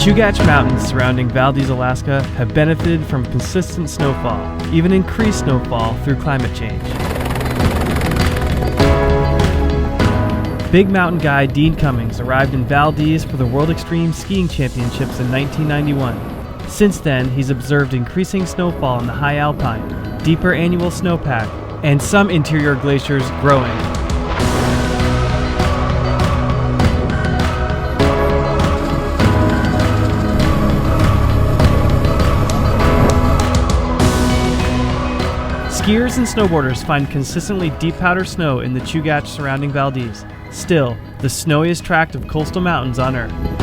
Chugach Mountains surrounding Valdez, Alaska have benefited from consistent snowfall, even increased snowfall through climate change. Big mountain guide Dean Cummings arrived in Valdez for the World Extreme Skiing Championships in 1991. Since then, he's observed increasing snowfall in the high alpine, deeper annual snowpack, and some interior glaciers growing. Skiers and snowboarders find consistently deep powder snow in the Chugach surrounding Valdez. Still, the snowiest tract of coastal mountains on Earth.